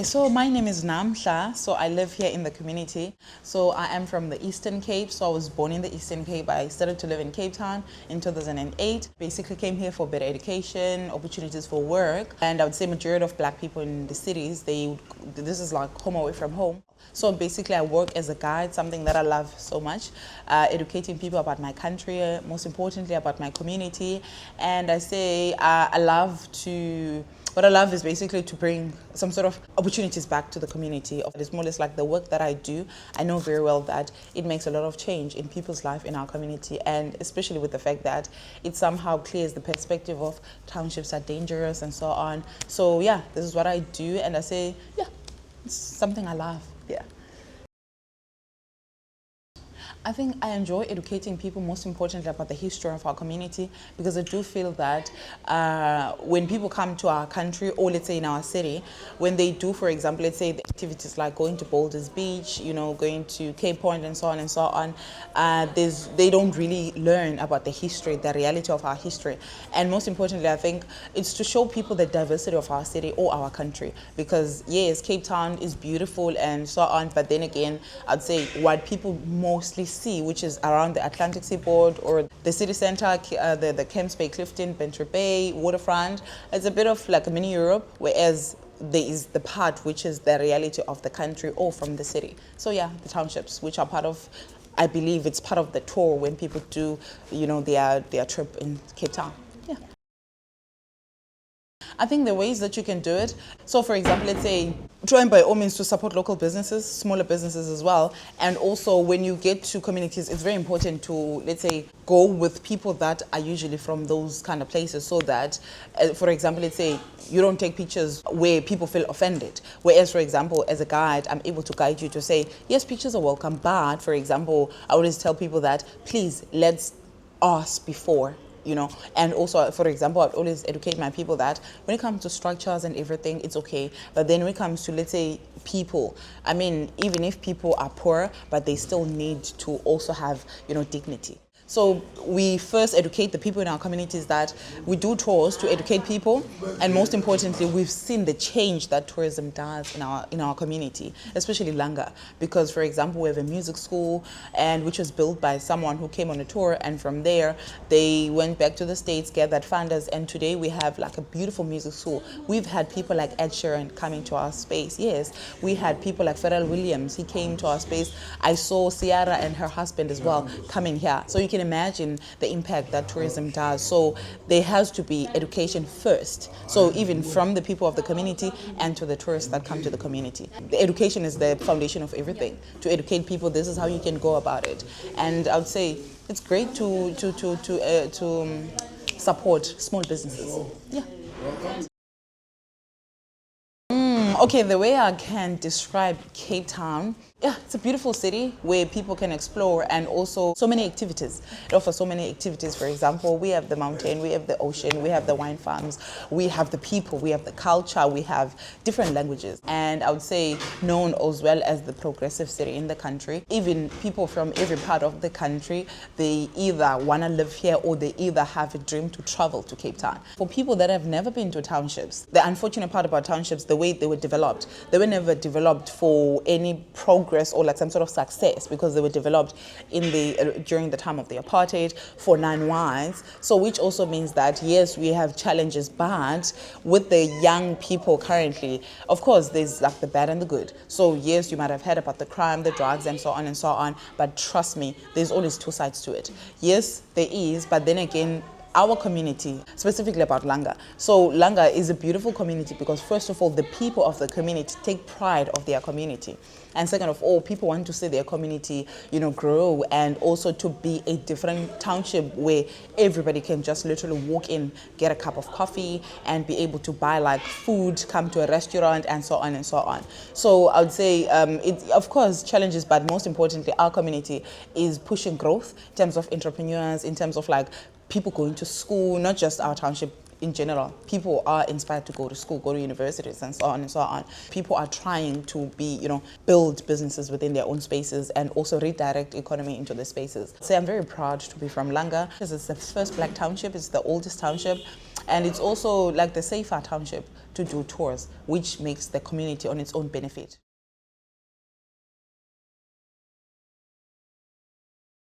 So my name is Namhla, so I live here in the community. So I am from the Eastern Cape, so I was born in the Eastern Cape. I started to live in Cape Town in 2008. Basically came here for better education, opportunities for work, and I would say majority of black people in the cities, this is like home away from home. So basically I work as a guide, something that I love so much, educating people about my country, most importantly about my community. And I say what I love is basically to bring some sort of opportunities back to the community. It's more or less like the work that I do. I know very well that it makes a lot of change in people's life in our community, and especially with the fact that it somehow clears the perspective of townships are dangerous and so on. So yeah, this is what I do, and I say, yeah, it's something I love, yeah. I think I enjoy educating people, most importantly about the history of our community, because I do feel that when people come to our country, or let's say in our city, when they do, for example, let's say the activities like going to Boulders Beach, going to Cape Point and so on, they don't really learn about the history, the reality of our history. And most importantly, I think it's to show people the diversity of our city or our country, because yes, Cape Town is beautiful and so on, but then again, I'd say what people mostly see, which is around the Atlantic seaboard or the city center, the Camps Bay, Clifton, Bantry Bay, waterfront. It's a bit of like a mini Europe, whereas there is the part which is the reality of the country or from the city. So yeah, the townships, which are part of, I believe it's part of the tour when people do, their trip in Cape Town. Yeah. I think the ways that you can do it. So for example, let's say trying by all means to support local businesses, smaller businesses as well. And also when you get to communities, it's very important to, let's say, go with people that are usually from those kind of places, so that, for example, let's say you don't take pictures where people feel offended. Whereas, for example, as a guide, I'm able to guide you to say, yes, pictures are welcome, but for example, I always tell people that, please, let's ask before. And also, for example, I'd always educate my people that when it comes to structures and everything, it's okay. But then when it comes to, let's say, people, I mean, even if people are poor, but they still need to also have, dignity. So we first educate the people in our communities that we do tours to educate people, and most importantly, we've seen the change that tourism does in our community, especially Langa, because for example, we have a music school, and which was built by someone who came on a tour, and from there they went back to the States, gathered funders, and today we have like a beautiful music school. We've had people like Ed Sheeran coming to our space. Yes, we had people like Pharrell Williams. He came to our space. I saw Ciara and her husband as well coming here. So you can imagine the impact that tourism does. So there has to be education first. So even from the people of the community and to the tourists that come to the community. The education is the foundation of everything. To educate people, this is how you can go about it. And I would say it's great to support small businesses. Yeah. Okay, the way I can describe Cape Town, yeah, it's a beautiful city where people can explore, and also so many activities. It offers so many activities. For example, we have the mountain, we have the ocean, we have the wine farms, we have the people, we have the culture, we have different languages. And I would say known as well as the progressive city in the country. Even people from every part of the country, they either want to live here or they either have a dream to travel to Cape Town. For people that have never been to townships, the unfortunate part about townships, the way they were developed, they were never developed for any progress or like some sort of success, because they were developed during the time of the apartheid for 9 wines. So which also means that yes, we have challenges, but with the young people currently, of course there's like the bad and the good. So yes, you might have heard about the crime, the drugs and so on, but trust me, there's always two sides to it. Yes, there is, but then again, our community, specifically about Langa. So Langa is a beautiful community because first of all, the people of the community take pride of their community. And second of all, people want to see their community, grow, and also to be a different township where everybody can just literally walk in, get a cup of coffee, and be able to buy like food, come to a restaurant, and so on and so on. So I would say it, of course, challenges, but most importantly, our community is pushing growth in terms of entrepreneurs, in terms of like people going to school, not just our township in general. People are inspired to go to school, go to universities, and so on and so on. People are trying to build businesses within their own spaces and also redirect economy into the spaces. So I'm very proud to be from Langa, because it's the first black township, it's the oldest township, and it's also like the safer township to do tours, which makes the community on its own benefit.